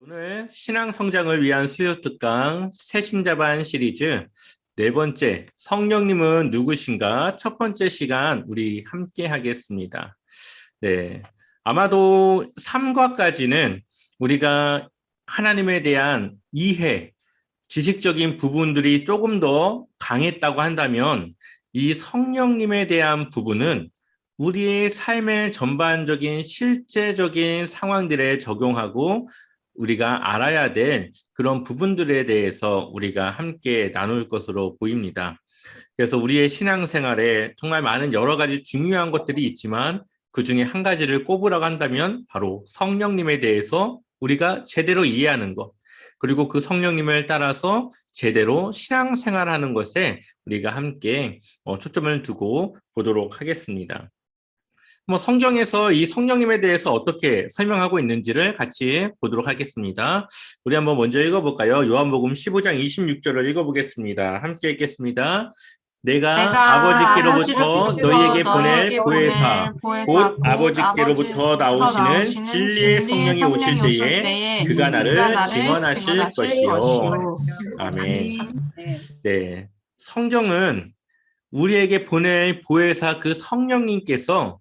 오늘 신앙 성장을 위한 수요 특강 새신자반 시리즈 네 번째 성령님은 누구신가 첫 번째 시간 우리 함께 하겠습니다. 네, 아마도 3과까지는 우리가 하나님에 대한 이해, 지식적인 부분들이 조금 더 강했다고 한다면 이 성령님에 대한 부분은 우리의 삶의 전반적인 실제적인 상황들에 적용하고 우리가 알아야 될 그런 부분들에 대해서 우리가 함께 나눌 것으로 보입니다. 그래서 우리의 신앙생활에 정말 많은 여러 가지 중요한 것들이 있지만 그 중에 한 가지를 꼽으라고 한다면 바로 성령님에 대해서 우리가 제대로 이해하는 것, 그리고 그 성령님을 따라서 제대로 신앙생활하는 것에 우리가 함께 초점을 두고 보도록 하겠습니다. 성경에서 이 성령님에 대해서 어떻게 설명하고 있는지를 같이 보도록 하겠습니다. 우리 한번 먼저 읽어볼까요? 요한복음 15장 26절을 읽어보겠습니다. 함께 읽겠습니다. 내가 아버지께로부터 너희에게 보낼 보혜사, 곧 아버지께로부터 나오시는 진리의 성령이 오실 때에 그가 나를 증언하실 것이요. 아멘. 네, 성경은 우리에게 보낼 보혜사 그 성령님께서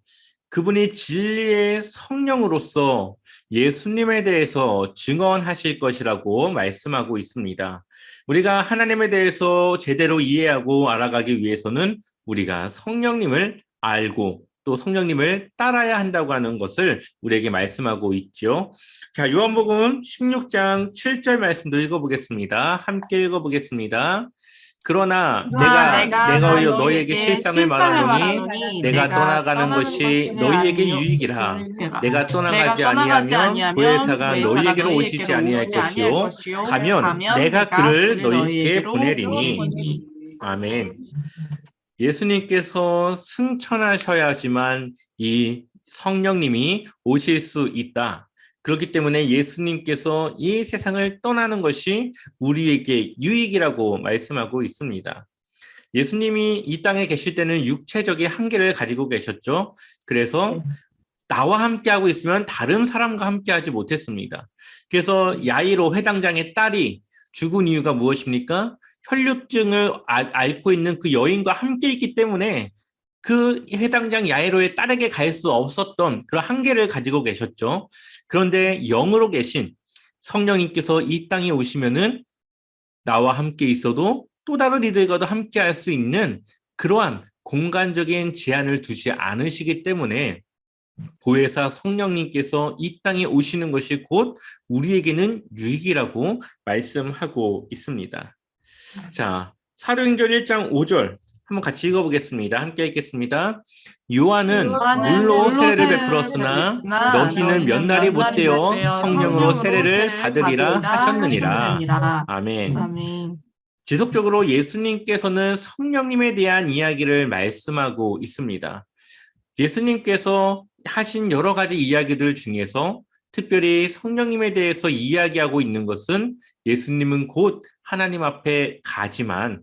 그분이 진리의 성령으로서 예수님에 대해서 증언하실 것이라고 말씀하고 있습니다. 우리가 하나님에 대해서 제대로 이해하고 알아가기 위해서는 우리가 성령님을 알고 또 성령님을 따라야 한다고 하는 것을 우리에게 말씀하고 있죠. 자, 요한복음 16장 7절 말씀도 읽어보겠습니다. 함께 읽어보겠습니다. 그러나 내가 너희에게 실상을 말하노니 내가 떠나가는 것이 너희에게 유익이라. 내가 떠나가지 아니하면 보혜사가 너희에게로 오시지 아니할 것이요 가면 내가 그를 너희에게 보내리니. 아멘. 예수님께서 승천하셔야지만 이 성령님이 오실 수 있다. 그렇기 때문에 예수님께서 이 세상을 떠나는 것이 우리에게 유익이라고 말씀하고 있습니다. 예수님이 이 땅에 계실 때는 육체적인 한계를 가지고 계셨죠. 그래서 나와 함께하고 있으면 다른 사람과 함께하지 못했습니다. 그래서 야이로 회당장의 딸이 죽은 이유가 무엇입니까? 혈류증을 앓고 있는 그 여인과 함께 있기 때문에 그 회당장 야이로의 딸에게 갈 수 없었던 그런 한계를 가지고 계셨죠. 그런데 영으로 계신 성령님께서 이 땅에 오시면은 나와 함께 있어도 또 다른 이들과도 함께 할 수 있는 그러한 공간적인 제한을 두지 않으시기 때문에 보혜사 성령님께서 이 땅에 오시는 것이 곧 우리에게는 유익이라고 말씀하고 있습니다. 자, 사도행전 1장 5절 한번 같이 읽어보겠습니다. 함께 읽겠습니다. 요한은 물로 세례를 베풀었으나 너희는 몇 날이 못되어 성령으로 세례를 받으리라 하셨느니라. 아멘. 지속적으로 예수님께서는 성령님에 대한 이야기를 말씀하고 있습니다. 예수님께서 하신 여러 가지 이야기들 중에서 특별히 성령님에 대해서 이야기하고 있는 것은 예수님은 곧 하나님 앞에 가지만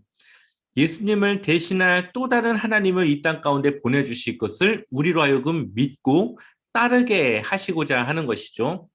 예수님을 대신할 또 다른 하나님을 이 땅 가운데 보내주실 것을 우리로 하여금 믿고 따르게 하시고자 하는 것이죠.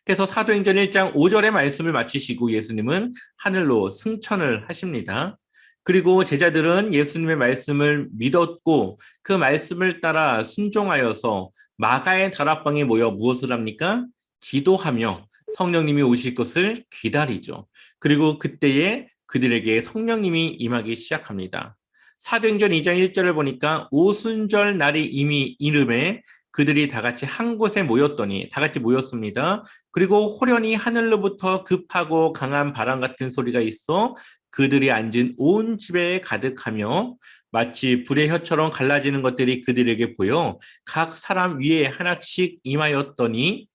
그래서 사도행전 1장 5절의 말씀을 마치시고 예수님은 하늘로 승천을 하십니다. 그리고 제자들은 예수님의 말씀을 믿었고 그 말씀을 따라 순종하여서 마가의 다락방에 모여 무엇을 합니까? 기도하며 성령님이 오실 것을 기다리죠. 그리고 그때에 그들에게 성령님이 임하기 시작합니다. 사도행전 2장 1절을 보니까 오순절 날이 이미 이름에 그들이 다 같이 한 곳에 모였더니 다 같이 모였습니다. 그리고 호련히 하늘로부터 급하고 강한 바람 같은 소리가 있어 그들이 앉은 온 집에 가득하며 마치 불의 혀처럼 갈라지는 것들이 그들에게 보여 각 사람 위에 하나씩 임하였더니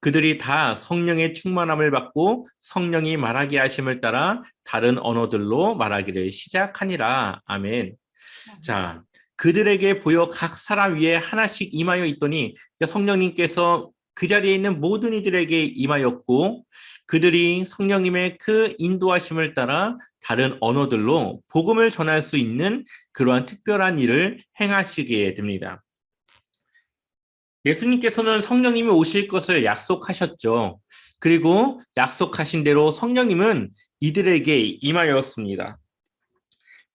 그들이 다 성령의 충만함을 받고 성령이 말하게 하심을 따라 다른 언어들로 말하기를 시작하니라. 아멘. 자, 그들에게 보여 각 사람 위에 하나씩 임하여 있더니 성령님께서 그 자리에 있는 모든 이들에게 임하였고 그들이 성령님의 그 인도하심을 따라 다른 언어들로 복음을 전할 수 있는 그러한 특별한 일을 행하시게 됩니다. 예수님께서는 성령님이 오실 것을 약속하셨죠. 그리고 약속하신 대로 성령님은 이들에게 임하였습니다.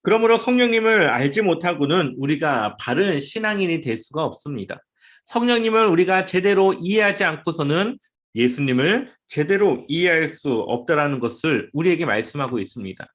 그러므로 성령님을 알지 못하고는 우리가 바른 신앙인이 될 수가 없습니다. 성령님을 우리가 제대로 이해하지 않고서는 예수님을 제대로 이해할 수 없다라는 것을 우리에게 말씀하고 있습니다.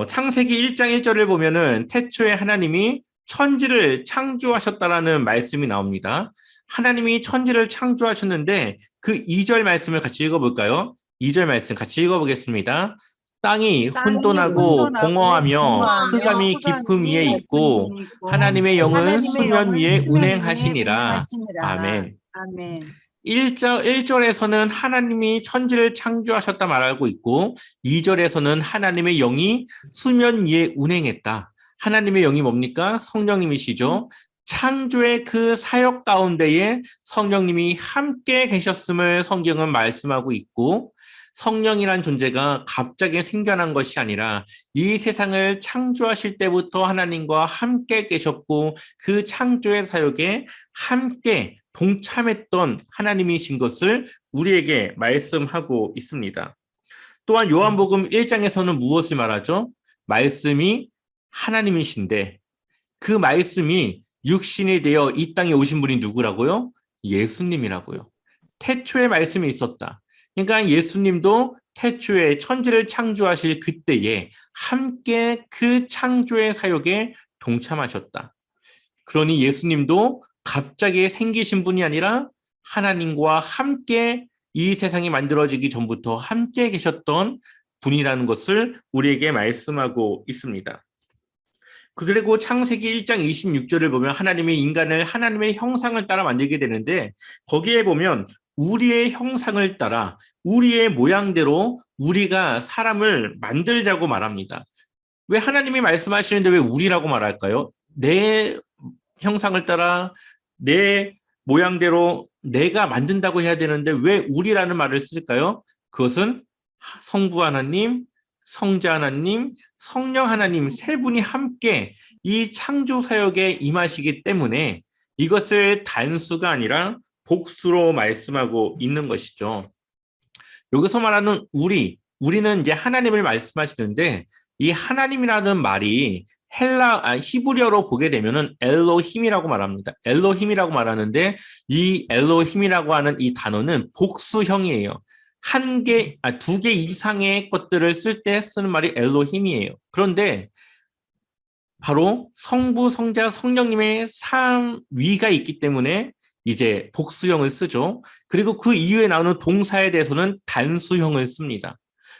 창세기 1장 1절을 보면은 태초에 하나님이 천지를 창조하셨다라는 말씀이 나옵니다. 하나님이 천지를 창조하셨는데 그 2절 말씀을 같이 읽어볼까요? 2절 말씀 같이 읽어보겠습니다. 땅이 혼돈하고 공허하며 흑암이 깊음 위에 있고 하나님의 영은 수면 위에 운행하시니라. 아멘. 아멘. 1절에서는 하나님이 천지를 창조하셨다 말하고 있고 2절에서는 하나님의 영이 수면 위에 운행했다. 하나님의 영이 뭡니까? 성령님이시죠. 창조의 그 사역 가운데에 성령님이 함께 계셨음을 성경은 말씀하고 있고 성령이란 존재가 갑자기 생겨난 것이 아니라 이 세상을 창조하실 때부터 하나님과 함께 계셨고 그 창조의 사역에 함께 동참했던 하나님이신 것을 우리에게 말씀하고 있습니다. 또한 요한복음 1장에서는 무엇을 말하죠? 말씀이 하나님이신데 그 말씀이 육신이 되어 이 땅에 오신 분이 누구라고요? 예수님이라고요. 태초에 말씀이 있었다. 그러니까 예수님도 태초에 천지를 창조하실 그때에 함께 그 창조의 사역에 동참하셨다. 그러니 예수님도 갑자기 생기신 분이 아니라 하나님과 함께 이 세상이 만들어지기 전부터 함께 계셨던 분이라는 것을 우리에게 말씀하고 있습니다. 그리고 창세기 1장 26절을 보면 하나님이 인간을 하나님의 형상을 따라 만들게 되는데 거기에 보면 우리의 형상을 따라 우리의 모양대로 우리가 사람을 만들자고 말합니다. 왜 하나님이 말씀하시는데 왜 우리라고 말할까요? 내 형상을 따라 내 모양대로 내가 만든다고 해야 되는데 왜 우리라는 말을 쓸까요? 그것은 성부 하나님, 성자 하나님, 성령 하나님 세 분이 함께 이 창조 사역에 임하시기 때문에 이것을 단수가 아니라 복수로 말씀하고 있는 것이죠. 여기서 말하는 우리는 이제 하나님을 말씀하시는데 이 하나님이라는 말이 히브리어로 보게 되면은 엘로힘이라고 말합니다. 엘로힘이라고 말하는데 이 엘로힘이라고 하는 이 단어는 복수형이에요. 두 개 이상의 것들을 쓸 때 쓰는 말이 엘로힘이에요. 그런데 바로 성부, 성자, 성령님의 삼위가 있기 때문에 이제 복수형을 쓰죠. 그리고 그 이후에 나오는 동사에 대해서는 단수형을 씁니다.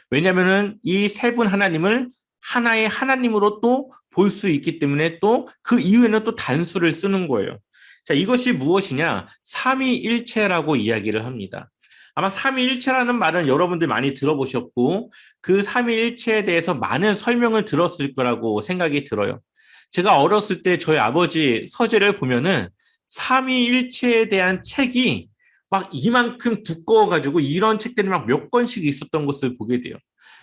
왜냐하면은 이 세 분 하나님을 하나의 하나님으로 또 볼 수 있기 때문에 또 그 이후에는 또 단수를 쓰는 거예요. 자, 이것이 무엇이냐? 삼위일체라고 이야기를 합니다. 아마 삼위일체라는 말은 여러분들 많이 들어보셨고 그 삼위일체에 대해서 많은 설명을 들었을 거라고 생각이 들어요. 제가 어렸을 때 저희 아버지 서재를 보면은 삼위일체에 대한 책이 막 이만큼 두꺼워가지고 이런 책들이 막 몇 권씩 있었던 것을 보게 돼요.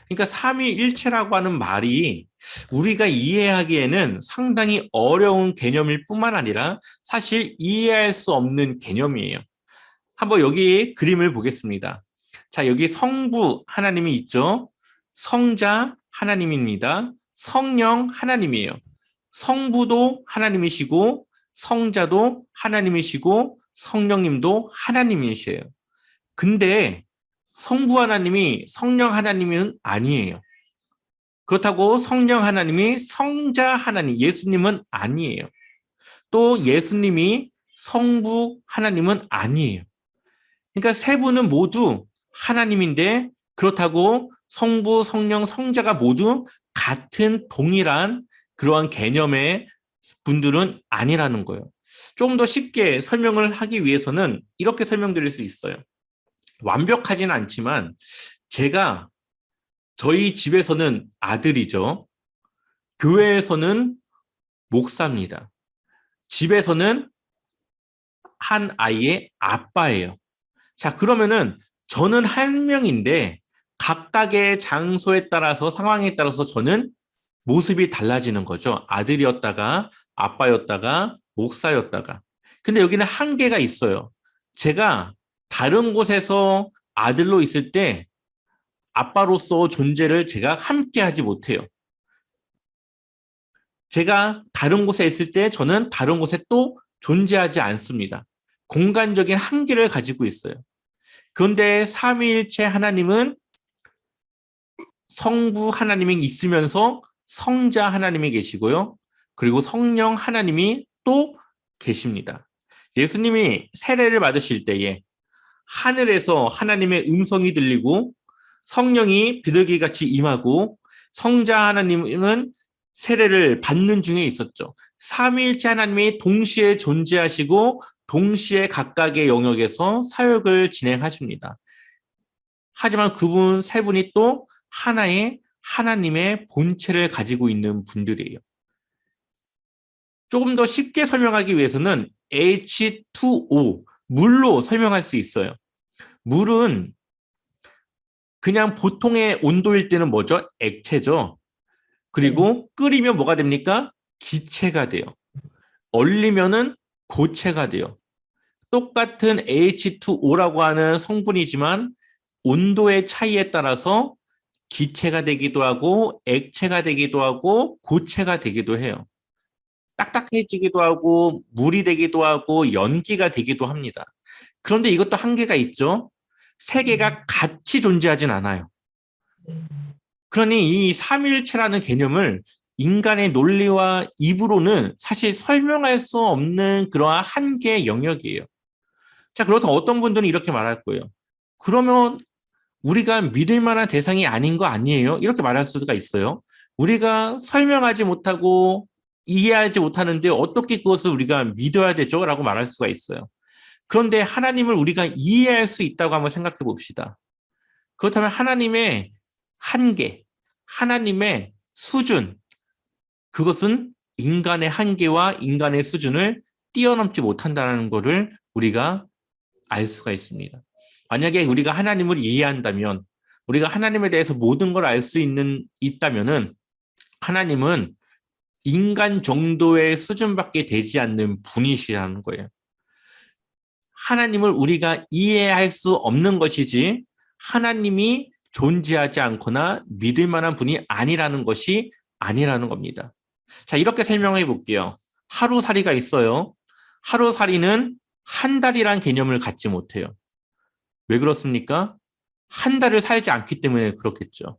그러니까 삼위일체라고 하는 말이 우리가 이해하기에는 상당히 어려운 개념일 뿐만 아니라 사실 이해할 수 없는 개념이에요. 한번 여기 그림을 보겠습니다. 자, 여기 성부 하나님이 있죠. 성자 하나님입니다. 성령 하나님이에요. 성부도 하나님이시고 성자도 하나님이시고 성령님도 하나님이시에요. 근데 성부 하나님이 성령 하나님은 아니에요. 그렇다고 성령 하나님이 성자 하나님, 예수님은 아니에요. 또 예수님이 성부 하나님은 아니에요. 그러니까 세 분은 모두 하나님인데 그렇다고 성부, 성령, 성자가 모두 같은 동일한 그러한 개념의 분들은 아니라는 거예요. 조금 더 쉽게 설명을 하기 위해서는 이렇게 설명드릴 수 있어요. 완벽하지는 않지만 저희 집에서는 아들이죠. 교회에서는 목사입니다. 집에서는 한 아이의 아빠예요. 자, 그러면은 저는 한 명인데 각각의 장소에 따라서 상황에 따라서 저는 모습이 달라지는 거죠. 아들이었다가 아빠였다가 목사였다가. 근데 여기는 한계가 있어요. 제가 다른 곳에서 아들로 있을 때 아빠로서 존재를 제가 함께 하지 못해요. 제가 다른 곳에 있을 때 저는 다른 곳에 또 존재하지 않습니다. 공간적인 한계를 가지고 있어요. 그런데 삼위일체 하나님은 성부 하나님이 있으면서 성자 하나님이 계시고요. 그리고 성령 하나님이 또 계십니다. 예수님이 세례를 받으실 때에 하늘에서 하나님의 음성이 들리고 성령이 비둘기같이 임하고 성자 하나님은 세례를 받는 중에 있었죠. 삼위일체 하나님이 동시에 존재하시고 동시에 각각의 영역에서 사역을 진행하십니다. 하지만 그분 세 분이 또 하나의 하나님의 본체를 가지고 있는 분들이에요. 조금 더 쉽게 설명하기 위해서는 H2O, 물로 설명할 수 있어요. 물은 그냥 보통의 온도일 때는 뭐죠? 액체죠. 그리고 끓이면 뭐가 됩니까? 기체가 돼요. 얼리면은 고체가 돼요. 똑같은 H2O라고 하는 성분이지만 온도의 차이에 따라서 기체가 되기도 하고 액체가 되기도 하고 고체가 되기도 해요. 딱딱해지기도 하고 물이 되기도 하고 연기가 되기도 합니다. 그런데 이것도 한계가 있죠. 세 개가 같이 존재하진 않아요. 그러니 이 삼위일체라는 개념을 인간의 논리와 입으로는 사실 설명할 수 없는 그러한 한계의 영역이에요. 자, 그렇다면 어떤 분들은 이렇게 말할 거예요. 그러면 우리가 믿을 만한 대상이 아닌 거 아니에요? 이렇게 말할 수가 있어요. 우리가 설명하지 못하고 이해하지 못하는데 어떻게 그것을 우리가 믿어야 되죠? 라고 말할 수가 있어요. 그런데 하나님을 우리가 이해할 수 있다고 한번 생각해 봅시다. 그렇다면 하나님의 한계, 하나님의 수준, 그것은 인간의 한계와 인간의 수준을 뛰어넘지 못한다는 것을 우리가 알 수가 있습니다. 만약에 우리가 하나님을 이해한다면, 우리가 하나님에 대해서 모든 걸 알 수 있다면은 하나님은 인간 정도의 수준밖에 되지 않는 분이시라는 거예요. 하나님을 우리가 이해할 수 없는 것이지 하나님이 존재하지 않거나 믿을 만한 분이 아니라는 것이 아니라는 겁니다. 자, 이렇게 설명해 볼게요. 하루살이가 있어요. 하루살이는 한 달이란 개념을 갖지 못해요. 왜 그렇습니까? 한 달을 살지 않기 때문에 그렇겠죠.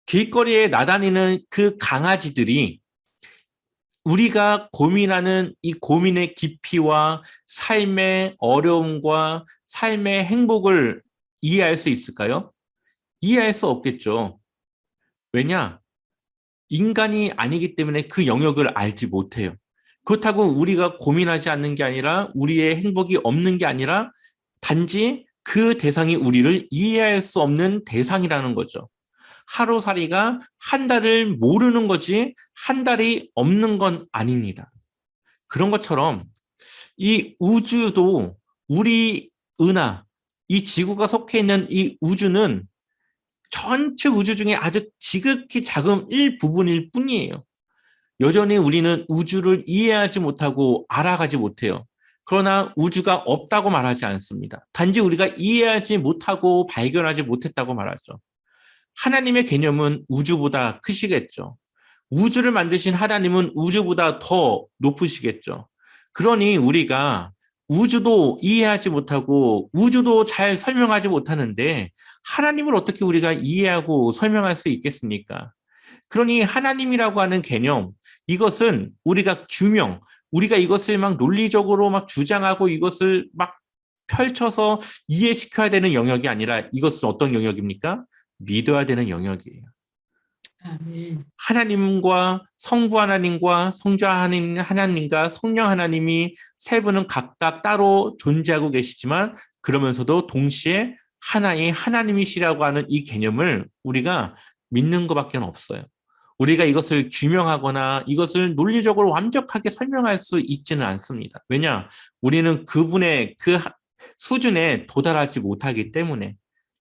길거리에 나다니는 그 강아지들이 우리가 고민하는 이 고민의 깊이와 삶의 어려움과 삶의 행복을 이해할 수 있을까요? 이해할 수 없겠죠. 왜냐? 인간이 아니기 때문에 그 영역을 알지 못해요. 그렇다고 우리가 고민하지 않는 게 아니라 우리의 행복이 없는 게 아니라 단지 그 대상이 우리를 이해할 수 없는 대상이라는 거죠. 하루살이가 한 달을 모르는 거지 한 달이 없는 건 아닙니다. 그런 것처럼 이 우주도 우리 은하, 이 지구가 속해 있는 이 우주는 전체 우주 중에 아주 지극히 작은 일부분일 뿐이에요. 여전히 우리는 우주를 이해하지 못하고 알아가지 못해요. 그러나 우주가 없다고 말하지 않습니다. 단지 우리가 이해하지 못하고 발견하지 못했다고 말하죠. 하나님의 개념은 우주보다 크시겠죠. 우주를 만드신 하나님은 우주보다 더 높으시겠죠. 그러니 우리가 우주도 이해하지 못하고 우주도 잘 설명하지 못하는데 하나님을 어떻게 우리가 이해하고 설명할 수 있겠습니까? 그러니 하나님이라고 하는 개념, 이것은 우리가 규명, 우리가 이것을 막 논리적으로 막 주장하고 이것을 막 펼쳐서 이해시켜야 되는 영역이 아니라 이것은 어떤 영역입니까? 믿어야 되는 영역이에요. 아멘. 하나님과 성부 하나님과 성자 하나님과 성령 하나님이 세 분은 각각 따로 존재하고 계시지만 그러면서도 동시에 하나의 하나님이시라고 하는 이 개념을 우리가 믿는 것밖에 없어요. 우리가 이것을 규명하거나 이것을 논리적으로 완벽하게 설명할 수 있지는 않습니다. 왜냐? 우리는 그분의 그 수준에 도달하지 못하기 때문에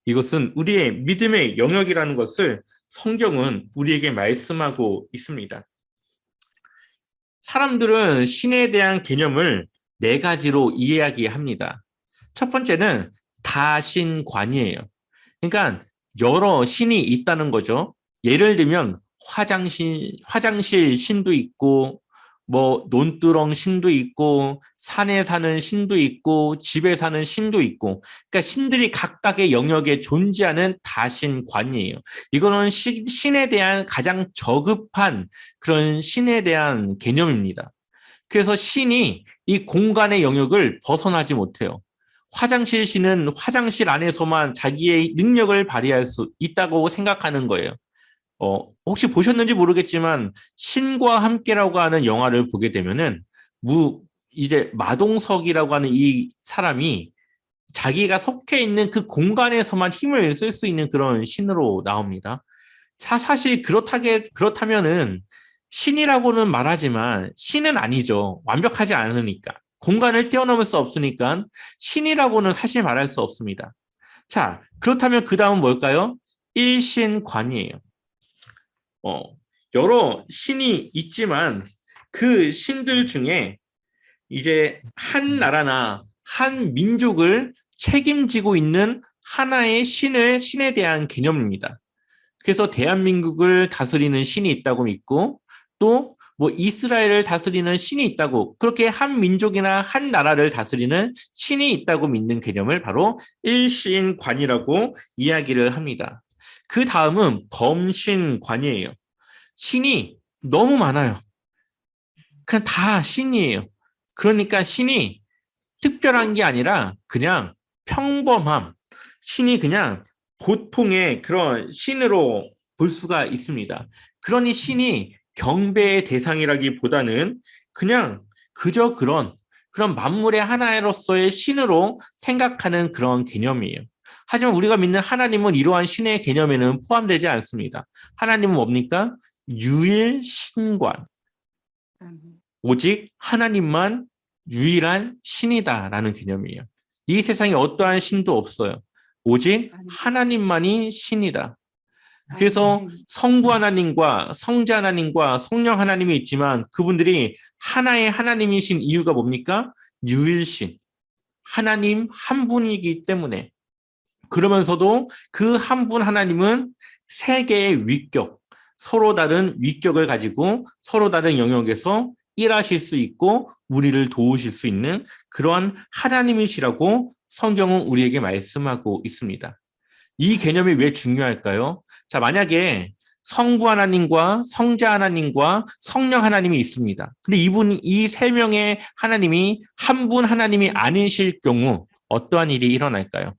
이것은 우리의 믿음의 영역이라는 것을 성경은 우리에게 말씀하고 있습니다. 사람들은 신에 대한 개념을 네 가지로 이해하게 합니다. 첫 번째는 다신관이에요. 그러니까 여러 신이 있다는 거죠. 예를 들면 화장실 신도 있고 뭐 논두렁 신도 있고 산에 사는 신도 있고 집에 사는 신도 있고 그러니까 신들이 각각의 영역에 존재하는 다신관이에요. 이거는 신에 대한 가장 저급한 그런 신에 대한 개념입니다. 그래서 신이 이 공간의 영역을 벗어나지 못해요. 화장실 신은 화장실 안에서만 자기의 능력을 발휘할 수 있다고 생각하는 거예요. 혹시 보셨는지 모르겠지만 신과 함께라고 하는 영화를 보게 되면은 이제 마동석이라고 하는 이 사람이 자기가 속해 있는 그 공간에서만 힘을 쓸 수 있는 그런 신으로 나옵니다. 사실 그렇다면은 신이라고는 말하지만 신은 아니죠. 완벽하지 않으니까. 공간을 뛰어넘을 수 없으니까 신이라고는 사실 말할 수 없습니다. 자, 그렇다면 그 다음은 뭘까요? 일신관이에요. 여러 신이 있지만 그 신들 중에 이제 한 나라나 한 민족을 책임지고 있는 하나의 신에 대한 개념입니다. 그래서 대한민국을 다스리는 신이 있다고 믿고 또 뭐 이스라엘을 다스리는 신이 있다고 그렇게 한 민족이나 한 나라를 다스리는 신이 있다고 믿는 개념을 바로 일신관이라고 이야기를 합니다. 그 다음은 범신관이에요. 신이 너무 많아요. 그냥 다 신이에요. 그러니까 신이 특별한 게 아니라 그냥 평범함, 신이 그냥 보통의 그런 신으로 볼 수가 있습니다. 그러니 신이 경배의 대상이라기보다는 그냥 그저 그런 만물의 하나로서의 신으로 생각하는 그런 개념이에요. 하지만 우리가 믿는 하나님은 이러한 신의 개념에는 포함되지 않습니다. 하나님은 뭡니까? 유일신관. 오직 하나님만 유일한 신이다라는 개념이에요. 이 세상에 어떠한 신도 없어요. 오직 하나님만이 신이다. 그래서 성부 하나님과 성자 하나님과 성령 하나님이 있지만 그분들이 하나의 하나님이신 이유가 뭡니까? 유일신. 하나님 한 분이기 때문에. 그러면서도 그 한 분 하나님은 세 개의 위격, 서로 다른 위격을 가지고 서로 다른 영역에서 일하실 수 있고 우리를 도우실 수 있는 그러한 하나님이시라고 성경은 우리에게 말씀하고 있습니다. 이 개념이 왜 중요할까요? 자, 만약에 성부 하나님과 성자 하나님과 성령 하나님이 있습니다. 근데 이 세 명의 하나님이 한 분 하나님이 아니실 경우 어떠한 일이 일어날까요?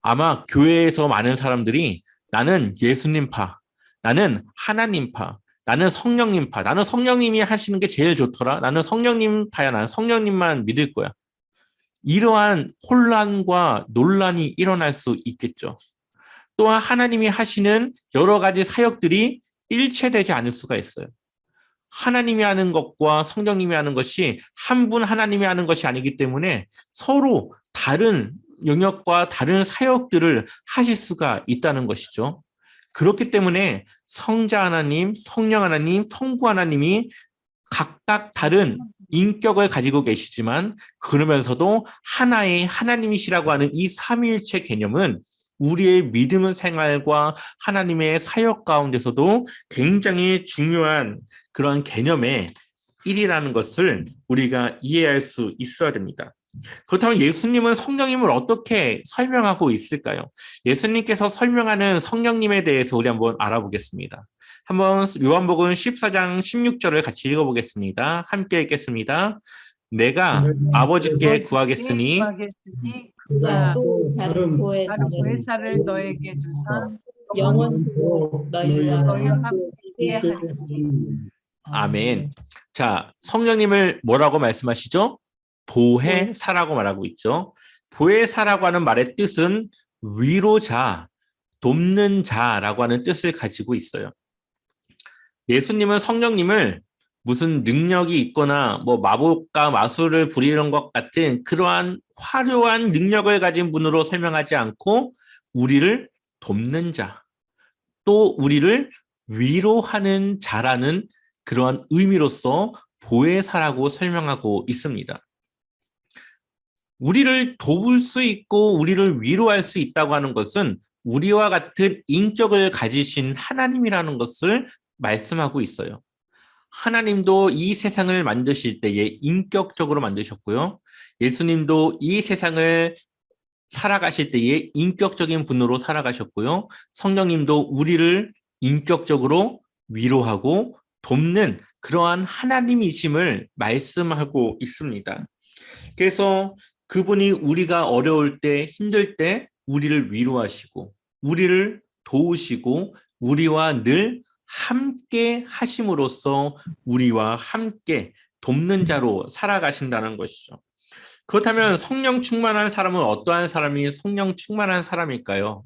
아마 교회에서 많은 사람들이 나는 예수님파, 나는 하나님파, 나는 성령님파, 나는 성령님이 하시는 게 제일 좋더라. 나는 성령님파야. 나는 성령님만 믿을 거야. 이러한 혼란과 논란이 일어날 수 있겠죠. 또한 하나님이 하시는 여러 가지 사역들이 일체되지 않을 수가 있어요. 하나님이 하는 것과 성령님이 하는 것이 한 분 하나님이 하는 것이 아니기 때문에 서로 다른 영역과 다른 사역들을 하실 수가 있다는 것이죠. 그렇기 때문에 성자 하나님, 성령 하나님, 성부 하나님이 각각 다른 인격을 가지고 계시지만 그러면서도 하나의 하나님이시라고 하는 이 삼위일체 개념은 우리의 믿음 생활과 하나님의 사역 가운데서도 굉장히 중요한 그런 개념의 일이라는 것을 우리가 이해할 수 있어야 됩니다. 그렇다면 예수님은 성령님을 어떻게 설명하고 있을까요? 예수님께서 설명하는 성령님에 대해서 우리 한번 알아보겠습니다. 한번 요한복음 14장 16절을 같이 읽어보겠습니다. 함께 읽겠습니다. 내가 아버지께 구하겠으니 그가 또 다른 보혜사를 너에게 주사 영원토록 너희와 함께 하시니. 아멘. 자, 성령님을 뭐라고 말씀하시죠? 보혜사라고 말하고 있죠. 보혜사라고 하는 말의 뜻은 위로자, 돕는 자라고 하는 뜻을 가지고 있어요. 예수님은 성령님을 무슨 능력이 있거나 뭐 마법과 마술을 부리는 것 같은 그러한 화려한 능력을 가진 분으로 설명하지 않고 우리를 돕는 자, 또 우리를 위로하는 자라는 그러한 의미로서 보혜사라고 설명하고 있습니다. 우리를 도울 수 있고 우리를 위로할 수 있다고 하는 것은 우리와 같은 인격을 가지신 하나님이라는 것을 말씀하고 있어요. 하나님도 이 세상을 만드실 때에 인격적으로 만드셨고요. 예수님도 이 세상을 살아가실 때에 인격적인 분으로 살아가셨고요. 성령님도 우리를 인격적으로 위로하고 돕는 그러한 하나님이심을 말씀하고 있습니다. 그래서 그분이 우리가 어려울 때, 힘들 때 우리를 위로하시고 우리를 도우시고 우리와 늘 함께 하심으로써 우리와 함께 돕는 자로 살아가신다는 것이죠. 그렇다면 성령 충만한 사람은 어떠한 사람이 성령 충만한 사람일까요?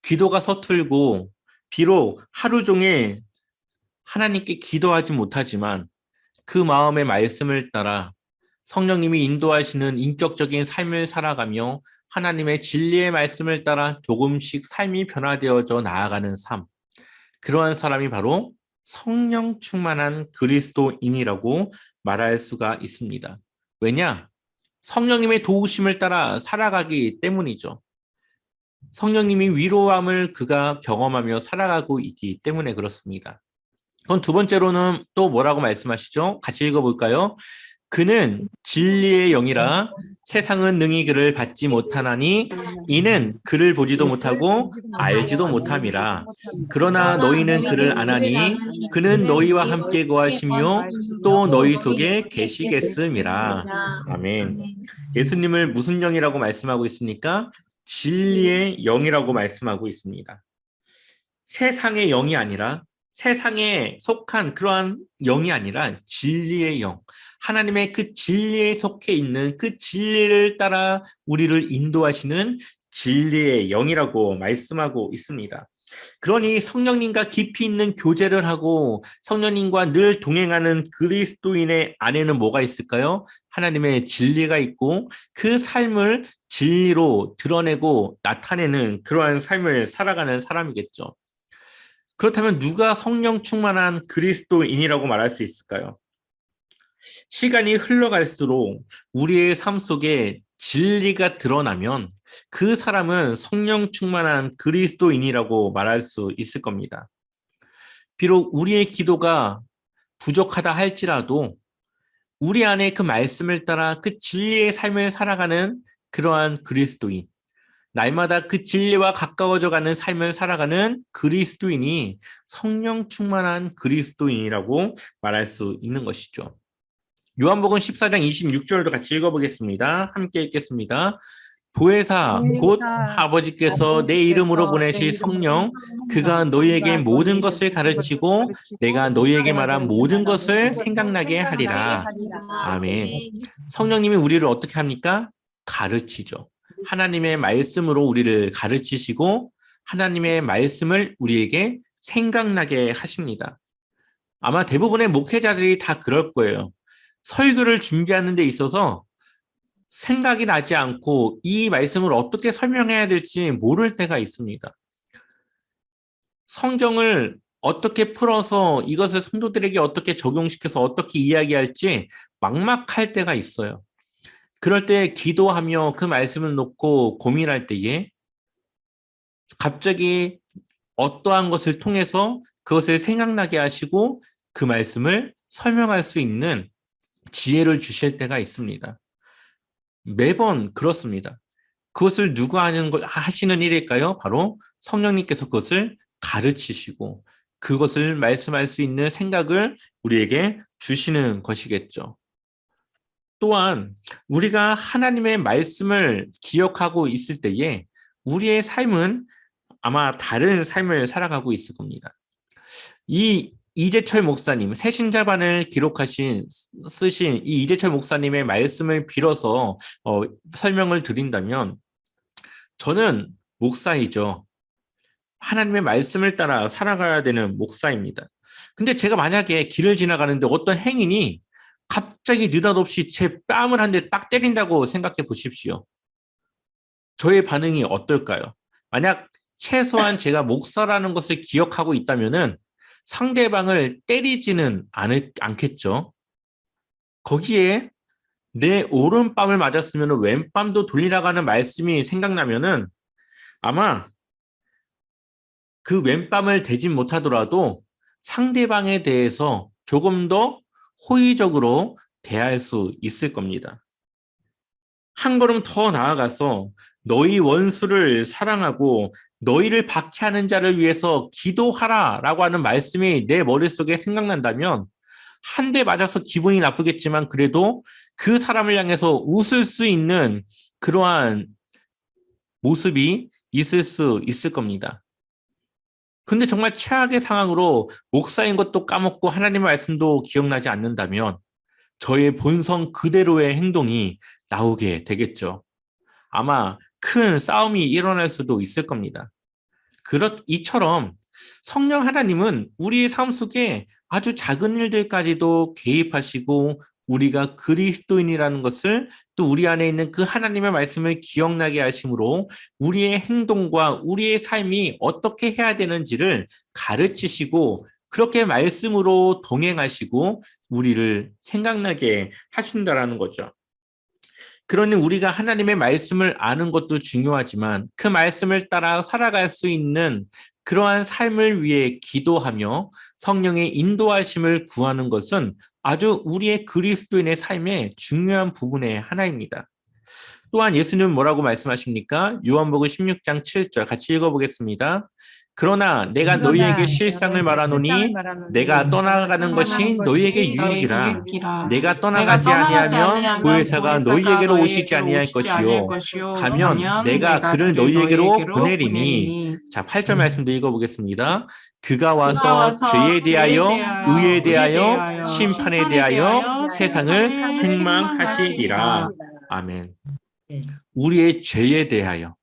기도가 서툴고 비록 하루 종일 하나님께 기도하지 못하지만 그 마음의 말씀을 따라 성령님이 인도하시는 인격적인 삶을 살아가며 하나님의 진리의 말씀을 따라 조금씩 삶이 변화되어져 나아가는 삶. 그러한 사람이 바로 성령 충만한 그리스도인이라고 말할 수가 있습니다. 왜냐? 성령님의 도우심을 따라 살아가기 때문이죠. 성령님이 위로함을 그가 경험하며 살아가고 있기 때문에 그렇습니다. 그럼 두 번째로는 또 뭐라고 말씀하시죠? 같이 읽어볼까요? 그는 진리의 영이라 세상은 능히 그를 받지 못하나니 이는 그를 보지도 못하고 알지도 못함이라. 그러나 너희는 그를 아나니 그는 너희와 함께 거하시며 또 너희 속에 계시겠음이라. 아멘. 예수님을 무슨 영이라고 말씀하고 있습니까? 진리의 영이라고 말씀하고 있습니다. 세상의 영이 아니라 세상에 속한 그러한 영이 아니라 진리의 영. 하나님의 그 진리에 속해 있는 그 진리를 따라 우리를 인도하시는 진리의 영이라고 말씀하고 있습니다. 그러니 성령님과 깊이 있는 교제를 하고 성령님과 늘 동행하는 그리스도인의 안에는 뭐가 있을까요? 하나님의 진리가 있고 그 삶을 진리로 드러내고 나타내는 그러한 삶을 살아가는 사람이겠죠. 그렇다면 누가 성령 충만한 그리스도인이라고 말할 수 있을까요? 시간이 흘러갈수록 우리의 삶 속에 진리가 드러나면 그 사람은 성령 충만한 그리스도인이라고 말할 수 있을 겁니다. 비록 우리의 기도가 부족하다 할지라도 우리 안에 그 말씀을 따라 그 진리의 삶을 살아가는 그러한 그리스도인, 날마다 그 진리와 가까워져 가는 삶을 살아가는 그리스도인이 성령 충만한 그리스도인이라고 말할 수 있는 것이죠. 요한복음 14장 26절도 같이 읽어보겠습니다. 함께 읽겠습니다. 보혜사 곧 아버지께서 내 이름으로 보내실 성령 그가 너희에게 모든 것을 가르치고 내가 너희에게 말한 모든 것을 생각나게 하리라. 아멘. 성령님이 우리를 어떻게 합니까? 가르치죠. 하나님의 말씀으로 우리를 가르치시고 하나님의 말씀을 우리에게 생각나게 하십니다. 아마 대부분의 목회자들이 다 그럴 거예요. 설교를 준비하는 데 있어서 생각이 나지 않고 이 말씀을 어떻게 설명해야 될지 모를 때가 있습니다. 성경을 어떻게 풀어서 이것을 성도들에게 어떻게 적용시켜서 어떻게 이야기할지 막막할 때가 있어요. 그럴 때 기도하며 그 말씀을 놓고 고민할 때에 갑자기 어떠한 것을 통해서 그것을 생각나게 하시고 그 말씀을 설명할 수 있는 지혜를 주실 때가 있습니다. 매번 그렇습니다. 그것을 누가 하시는 일일까요? 바로 성령님께서 그것을 가르치시고 그것을 말씀할 수 있는 생각을 우리에게 주시는 것이겠죠. 또한 우리가 하나님의 말씀을 기억하고 있을 때에 우리의 삶은 아마 다른 삶을 살아가고 있을 겁니다. 이 이재철 목사님, 새신자반을 쓰신 이 이재철 목사님의 말씀을 빌어서 설명을 드린다면 저는 목사이죠. 하나님의 말씀을 따라 살아가야 되는 목사입니다. 근데 제가 만약에 길을 지나가는데 어떤 행인이 갑자기 느닷없이 제 뺨을 한 대 딱 때린다고 생각해 보십시오. 저의 반응이 어떨까요? 만약 최소한 제가 목사라는 것을 기억하고 있다면은 상대방을 때리지는 않겠죠. 거기에 내 오른뺨을 맞았으면 왼뺨도 돌리라고 하는 말씀이 생각나면은 아마 그 왼뺨을 대진 못하더라도 상대방에 대해서 조금 더 호의적으로 대할 수 있을 겁니다. 한 걸음 더 나아가서 너희 원수를 사랑하고 너희를 박해하는 자를 위해서 기도하라 라고 하는 말씀이 내 머릿속에 생각난다면 한 대 맞아서 기분이 나쁘겠지만 그래도 그 사람을 향해서 웃을 수 있는 그러한 모습이 있을 수 있을 겁니다. 근데 정말 최악의 상황으로 목사인 것도 까먹고 하나님의 말씀도 기억나지 않는다면 저의 본성 그대로의 행동이 나오게 되겠죠. 아마 큰 싸움이 일어날 수도 있을 겁니다. 이처럼 성령 하나님은 우리의 삶 속에 아주 작은 일들까지도 개입하시고 우리가 그리스도인이라는 것을 또 우리 안에 있는 그 하나님의 말씀을 기억나게 하심으로 우리의 행동과 우리의 삶이 어떻게 해야 되는지를 가르치시고 그렇게 말씀으로 동행하시고 우리를 생각나게 하신다라는 거죠. 그러니 우리가 하나님의 말씀을 아는 것도 중요하지만 그 말씀을 따라 살아갈 수 있는 그러한 삶을 위해 기도하며 성령의 인도하심을 구하는 것은 아주 우리의 그리스도인의 삶의 중요한 부분의 하나입니다. 또한 예수님은 뭐라고 말씀하십니까? 요한복음 16장 7절 같이 읽어보겠습니다. 그러나 내가 너희에게 실상을 말하노니 내가 떠나가는 것이 너희에게 유익이라. 내가 떠나가지 아니하면 보혜사가 너희에게로 오시지 아니할 것이요 가면 내가 그를 너희에게로 보내리니. 자, 8절 말씀도 읽어보겠습니다. 그가 와서 죄에 대하여 의에 대하여 심판에 대하여 세상을 책망하시리라. 아멘. 우리의 죄에 대하여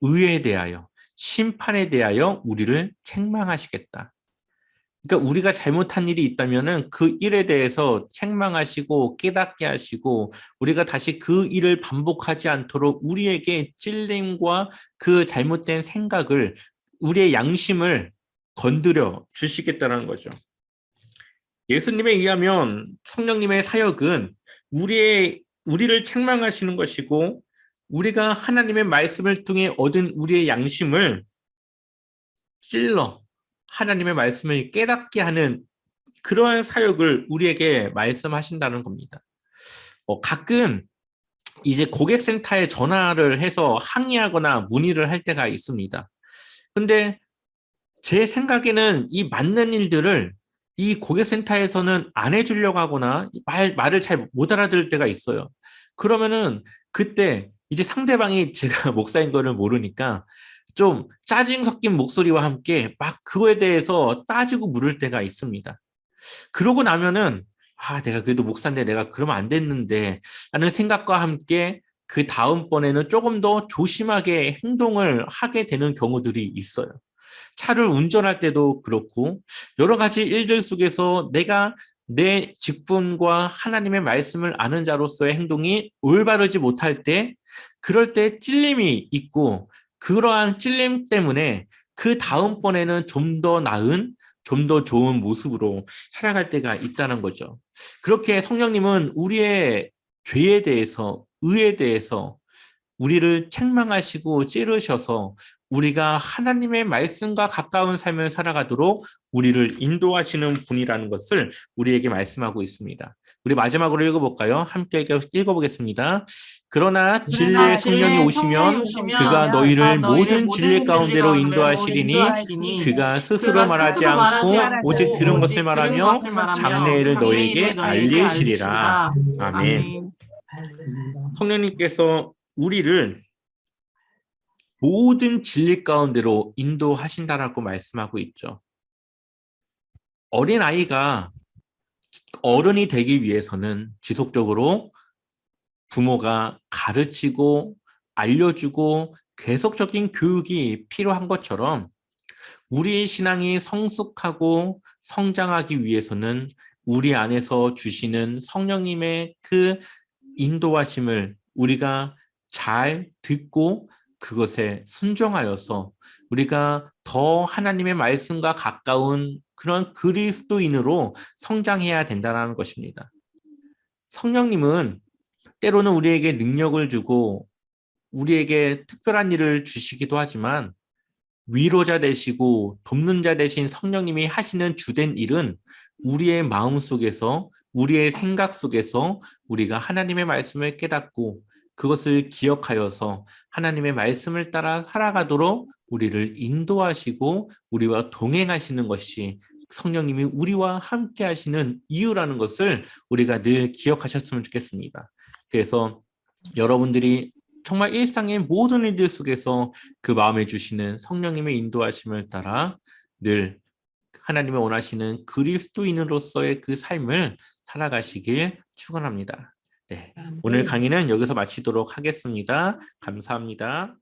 의에 대하여 심판에 대하여 우리를 책망하시겠다. 그러니까 우리가 잘못한 일이 있다면은 그 일에 대해서 책망하시고 깨닫게 하시고 우리가 다시 그 일을 반복하지 않도록 우리에게 찔림과 그 잘못된 생각을 우리의 양심을 건드려 주시겠다는 거죠. 예수님에 의하면 성령님의 사역은 우리를 책망하시는 것이고 우리가 하나님의 말씀을 통해 얻은 우리의 양심을 찔러 하나님의 말씀을 깨닫게 하는 그러한 사역을 우리에게 말씀하신다는 겁니다. 가끔 이제 고객센터에 전화를 해서 항의하거나 문의를 할 때가 있습니다. 근데 제 생각에는 이 맞는 일들을 이 고객센터에서는 안 해주려고 하거나 말을 잘 못 알아들을 때가 있어요. 그러면은 그때 이제 상대방이 제가 목사인 거를 모르니까 좀 짜증 섞인 목소리와 함께 막 그거에 대해서 따지고 물을 때가 있습니다. 그러고 나면은 내가 그래도 목사인데 내가 그러면 안 됐는데 라는 생각과 함께 그 다음번에는 조금 더 조심하게 행동을 하게 되는 경우들이 있어요. 차를 운전할 때도 그렇고 여러 가지 일들 속에서 내가 내 직분과 하나님의 말씀을 아는 자로서의 행동이 올바르지 못할 때 그럴 때 찔림이 있고 그러한 찔림 때문에 그 다음번에는 좀 더 나은 좀 더 좋은 모습으로 살아갈 때가 있다는 거죠. 그렇게 성령님은 우리의 죄에 대해서 의에 대해서 우리를 책망하시고 찌르셔서 우리가 하나님의 말씀과 가까운 삶을 살아가도록 우리를 인도하시는 분이라는 것을 우리에게 말씀하고 있습니다. 우리 마지막으로 읽어볼까요? 함께 읽어보겠습니다. 그러나 진리의 성령이 오시면 그가 너희를 모든 진리 가운데로 인도하시리니 그가 스스로 말하지 않고 오직 들은 것을 말하며 장래일을 너희에게 알리시리라. 아멘. 성령님께서 우리를 모든 진리 가운데로 인도하신다라고 말씀하고 있죠. 어린아이가 어른이 되기 위해서는 지속적으로 부모가 가르치고 알려주고 계속적인 교육이 필요한 것처럼 우리의 신앙이 성숙하고 성장하기 위해서는 우리 안에서 주시는 성령님의 그 인도하심을 우리가 잘 듣고 그것에 순종하여서 우리가 더 하나님의 말씀과 가까운 그런 그리스도인으로 성장해야 된다는 것입니다. 성령님은 때로는 우리에게 능력을 주고 우리에게 특별한 일을 주시기도 하지만 위로자 되시고 돕는 자 되신 성령님이 하시는 주된 일은 우리의 마음 속에서 우리의 생각 속에서 우리가 하나님의 말씀을 깨닫고 그것을 기억하여서 하나님의 말씀을 따라 살아가도록 우리를 인도하시고 우리와 동행하시는 것이 성령님이 우리와 함께 하시는 이유라는 것을 우리가 늘 기억하셨으면 좋겠습니다. 그래서 여러분들이 정말 일상의 모든 일들 속에서 그 마음에 주시는 성령님의 인도하심을 따라 늘 하나님의 원하시는 그리스도인으로서의 그 삶을 살아가시길 축원합니다. 네, 오늘 강의는 여기서 마치도록 하겠습니다. 감사합니다.